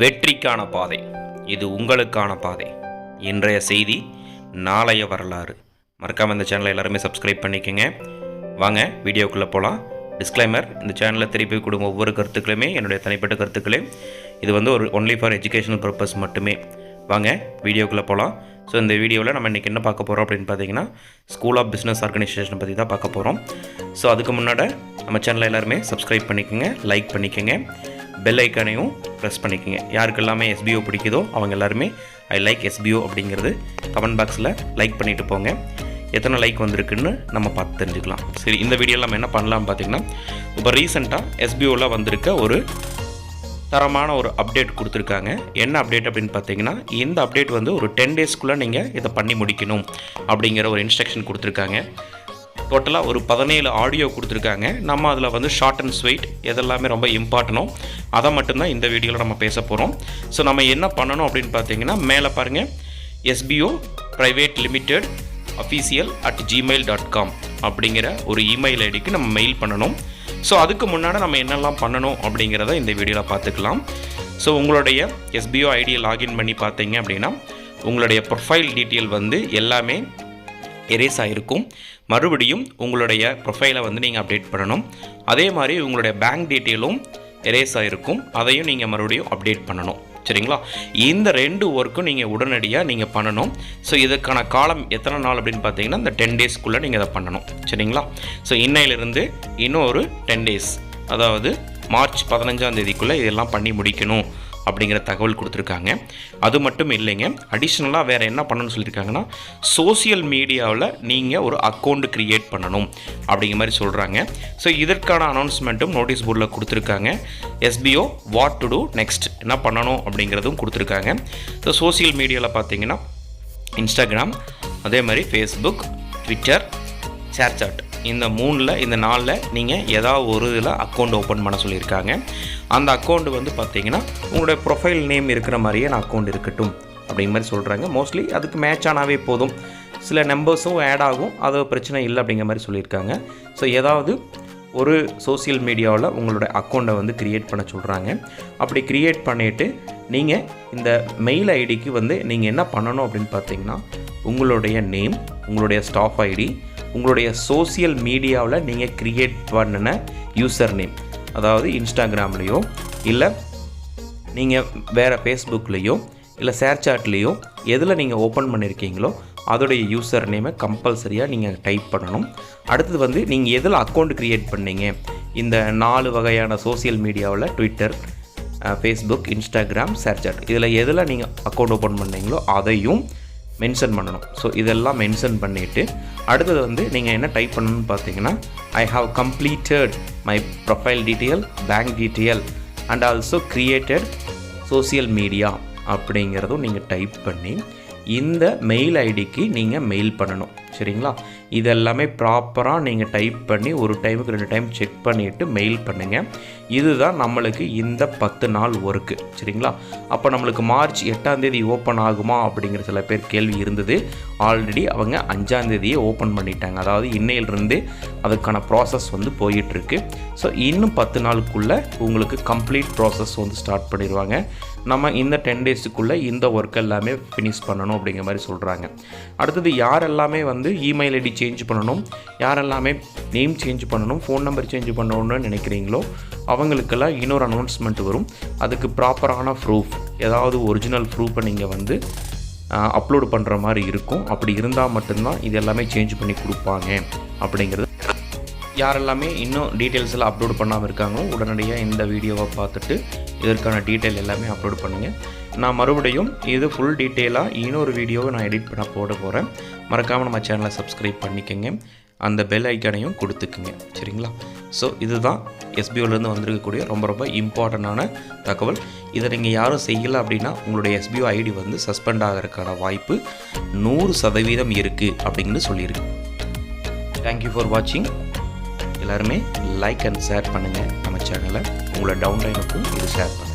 வெற்றிக்கான பாதை, இது உங்களுக்கான பாதை. இன்றைய செய்தி, நாளைய வரலாறு. மறக்காமல் இந்த சேனலை எல்லாருமே சப்ஸ்கிரைப் பண்ணிக்கோங்க. வாங்க வீடியோக்குள்ளே போகலாம். டிஸ்க்ளைமர்: இந்த சேனலில் திருப்பி கொடுங்க ஒவ்வொரு கருத்துக்களுமே என்னுடைய தனிப்பட்ட கருத்துக்களே. இது ஒரு ஒன்லி ஃபார் எஜுகேஷனல் பர்பஸ் மட்டுமே. வாங்க வீடியோக்குள்ளே போகலாம். ஸோ இந்த வீடியோவில் நம்ம இன்றைக்கி என்ன பார்க்க போகிறோம் அப்படின்னு பார்த்தீங்கன்னா, ஸ்கூல் ஆஃப் பிஸ்னஸ் ஆர்கனைசேஷனை பற்றி தான் பார்க்க போகிறோம். ஸோ அதுக்கு முன்னாடி நம்ம சேனலை எல்லாருமே சப்ஸ்கிரைப் பண்ணிக்கோங்க, லைக் பண்ணிக்கோங்க, பெல் ஐக்கானையும் ப்ரெஸ் பண்ணிக்கோங்க. யாருக்கு எல்லாமே எஸ்பிஓ பிடிக்குதோ அவங்க எல்லாருமே ஐ லைக் எஸ்பிஓ அப்படிங்கிறது கமெண்ட் பாக்ஸில் லைக் பண்ணிவிட்டு போங்க. எத்தனை லைக் வந்திருக்குன்னு நம்ம பார்த்து தெரிஞ்சுக்கலாம். சரி, இந்த வீடியோவில் நம்ம என்ன பண்ணலாம்னு பார்த்தீங்கன்னா, இப்போ ரீசெண்டாக எஸ்பிஓவில் வந்திருக்க ஒரு தரமான ஒரு அப்டேட் கொடுத்துருக்காங்க. என்ன அப்டேட் அப்படின்னு பார்த்தீங்கன்னா, இந்த அப்டேட் ஒரு 10 டேஸ்க்குள்ளே நீங்கள் இதை பண்ணி முடிக்கணும் அப்படிங்கிற ஒரு இன்ஸ்ட்ரக்ஷன் கொடுத்துருக்காங்க. டோட்டலாக ஒரு 17 ஆடியோ கொடுத்துருக்காங்க. நம்ம அதில் ஷார்ட் அண்ட் ஸ்வீட் எதெல்லாமே ரொம்ப இம்பார்ட்டனோ அதை மட்டும்தான் இந்த வீடியோவில் நம்ம பேச போகிறோம். ஸோ நம்ம என்ன பண்ணணும் அப்படின்னு பார்த்தீங்கன்னா, மேலே பாருங்கள், SBO Private Limited official@gmail.com அப்படிங்கிற ஒரு இமெயில் ஐடிக்கு நம்ம மெயில் பண்ணணும். ஸோ அதுக்கு முன்னாடி நம்ம என்னெல்லாம் பண்ணணும் அப்படிங்கிறத இந்த வீடியோவில் பார்த்துக்கலாம். ஸோ உங்களுடைய SBO ஐடியை லாகின் பண்ணி பார்த்தீங்க அப்படின்னா, உங்களுடைய ப்ரொஃபைல் டீட்டெயில் எல்லாமே எரேஸ் ஆகிருக்கும். மறுபடியும் உங்களுடைய ப்ரொஃபைலை நீங்கள் அப்டேட் பண்ணணும். அதே மாதிரி உங்களுடைய பேங்க் டீட்டெயிலும் எரேஸ் ஆகிருக்கும். அதையும் நீங்கள் மறுபடியும் அப்டேட் பண்ணணும். சரிங்களா? இந்த 2 ஒர்க்கும் நீங்கள் உடனடியாக நீங்கள் பண்ணணும். ஸோ இதுக்கான காலம் எத்தனை நாள் அப்படின்னு பார்த்தீங்கன்னா, இந்த 10 டேஸ்க்குள்ளே நீங்கள் இதை பண்ணணும். சரிங்களா? ஸோ இன்னையிலிருந்து இன்னும் ஒரு 10 டேஸ், அதாவது மார்ச் 15ஆம் தேதிக்குள்ளே இதெல்லாம் பண்ணி முடிக்கணும் அப்படிங்கிற தகவல் கொடுத்துருக்காங்க. அது மட்டும் இல்லைங்க, அடிஷ்னலாக வேறு என்ன பண்ணணும்னு சொல்லியிருக்காங்கன்னா, சோசியல் மீடியாவில் நீங்கள் ஒரு அக்கௌண்ட் க்ரியேட் பண்ணணும் அப்படிங்கிற மாதிரி சொல்கிறாங்க. ஸோ இதற்கான அனௌன்ஸ்மெண்ட்டும் நோட்டீஸ் போர்டில் கொடுத்துருக்காங்க. SBO what to do next, என்ன பண்ணணும் அப்படிங்கிறதும் கொடுத்துருக்காங்க. ஸோ சோசியல் மீடியாவில் பார்த்தீங்கன்னா, இன்ஸ்டாகிராம், அதே மாதிரி ஃபேஸ்புக், ட்விட்டர், ஷேர்சாட், இந்த 4ல் நீங்கள் ஏதாவது ஒரு இதில் அக்கௌண்ட் ஓப்பன் பண்ண சொல்லியிருக்காங்க. அந்த அக்கௌண்ட் பார்த்தீங்கன்னா, உங்களுடைய ப்ரொஃபைல் நேம் இருக்கிற மாதிரியே நான் அக்கௌண்ட் இருக்கட்டும் அப்படிங்கிற மாதிரி சொல்கிறாங்க. மோஸ்ட்லி அதுக்கு மேட்ச் ஆனாவே போதும். சில நம்பர்ஸும் ஆட் ஆகும், அது பிரச்சனை இல்லை அப்படிங்கிற மாதிரி சொல்லியிருக்காங்க. ஸோ ஏதாவது ஒரு சோசியல் மீடியாவில் உங்களுடைய அக்கௌண்ட்டை க்ரியேட் பண்ண சொல்கிறாங்க. அப்படி க்ரியேட் பண்ணிவிட்டு நீங்கள் இந்த மெயில் ஐடிக்கு நீங்கள் என்ன பண்ணணும் அப்படின்னு பார்த்தீங்கன்னா, உங்களுடைய நேம், உங்களுடைய ஸ்டாஃப் ஐடி, உங்களுடைய சோசியல் மீடியாவில் நீங்கள் க்ரியேட் பண்ணின யூசர் நேம், அதாவது இன்ஸ்டாகிராம்லேயோ இல்லை நீங்கள் வேறு ஃபேஸ்புக்லேயோ இல்லை ஷேர்சாட்லேயோ எதில் நீங்கள் ஓப்பன் பண்ணியிருக்கீங்களோ அதோடைய யூசர் நேமை கம்பல்சரியாக நீங்கள் டைப் பண்ணணும். அடுத்தது நீங்கள் எதில் அக்கௌண்ட் க்ரியேட் பண்ணீங்க, இந்த 4 வகையான சோசியல் மீடியாவில் ட்விட்டர், ஃபேஸ்புக், இன்ஸ்டாகிராம், ஷேர்சாட், எதில் நீங்கள் அக்கௌண்ட் ஓப்பன் பண்ணீங்களோ அதையும் மென்ஷன் பண்ணணும். ஸோ இதெல்லாம் மென்ஷன் பண்ணிவிட்டு அடுத்தது நீங்கள் என்ன டைப் பண்ணணும்னு பார்த்தீங்கன்னா, I have completed my profile detail, bank detail and also created social media அப்படிங்கிறதும் நீங்கள் டைப் பண்ணி இந்த மெயில் ஐடிக்கு நீங்கள் மெயில் பண்ணணும். சரிங்களா? இதெல்லாமே ப்ராப்பராக நீங்கள் டைப் பண்ணி ஒரு டைமுக்கு 2 டைம் செக் பண்ணிவிட்டு மெயில் பண்ணுங்கள். இதுதான் நம்மளுக்கு இந்த 10 நாள் ஒர்க்கு. சரிங்களா? அப்போ நம்மளுக்கு மார்ச் 8ஆம் தேதி ஓப்பன் ஆகுமா அப்படிங்கிற சில பேர் கேள்வி இருந்தது. ஆல்ரெடி அவங்க 5ஆம் தேதியே ஓப்பன் பண்ணிட்டாங்க. அதாவது இன்னையிலிருந்து அதுக்கான ப்ராசஸ் போயிட்டுருக்கு. ஸோ இன்னும் 10 நாளுக்குள்ளே உங்களுக்கு கம்ப்ளீட் ப்ராசஸ் ஸ்டார்ட் பண்ணிடுவாங்க. நம்ம இந்த 10 டேஸுக்குள்ளே இந்த ஒர்க் எல்லாமே ஃபினிஷ் பண்ணணும் அப்படிங்கிற மாதிரி சொல்கிறாங்க. அடுத்தது யாரெல்லாமே இமெயில் ஐடி சேஞ்ச் பண்ணணும், யாரெல்லாமே நேம் சேஞ்ச் பண்ணணும், ஃபோன் நம்பர் சேஞ்ச் பண்ணணும்னு நினைக்கிறீங்களோ அவங்களுக்கெல்லாம் இன்னொரு அனௌன்ஸ்மெண்ட் வரும். அதுக்கு ப்ராப்பரான ப்ரூஃப், ஏதாவது ஒரிஜினல் ப்ரூஃபை நீங்கள் அப்லோடு பண்ணுற மாதிரி இருக்கும். அப்படி இருந்தால் மட்டும்தான் இது எல்லாமே சேஞ்ச் பண்ணி கொடுப்பாங்க அப்படிங்கிறது. யாரெல்லாமே இன்னும் டீட்டெயில்ஸில் அப்லோட் பண்ணாமல் இருக்காங்களோ உடனடியாக இந்த வீடியோவை பார்த்துட்டு இதற்கான டீட்டெயில் எல்லாமே அப்லோட் பண்ணுங்கள். நான் மறுபடியும் இது ஃபுல் டீட்டெயிலாக இன்னொரு வீடியோவை நான் எடிட் பண்ண போட போகிறேன். மறக்காமல் நம்ம சேனலை சப்ஸ்கிரைப் பண்ணிக்கோங்க, அந்த பெல் ஐக்கானையும் கொடுத்துக்குங்க. சரிங்களா? ஸோ இதுதான் SBOலேருந்து வந்திருக்கக்கூடிய ரொம்ப இம்பார்ட்டண்டான தகவல். இதை நீங்கள் யாரும் செய்யலை அப்படின்னா உங்களுடைய SBO ஐடி சஸ்பெண்ட் ஆகிறதுக்கான வாய்ப்பு 100% இருக்குது அப்படிங்கிறது சொல்லியிருக்கு. தேங்க்யூ ஃபார் வாட்சிங். எல்லாருமே லைக் அண்ட் ஷேர் பண்ணுங்கள் நம்ம சேனலை. உங்களோட டவுன்லைனுக்கும் இது ஷேர் பண்ணுங்கள்.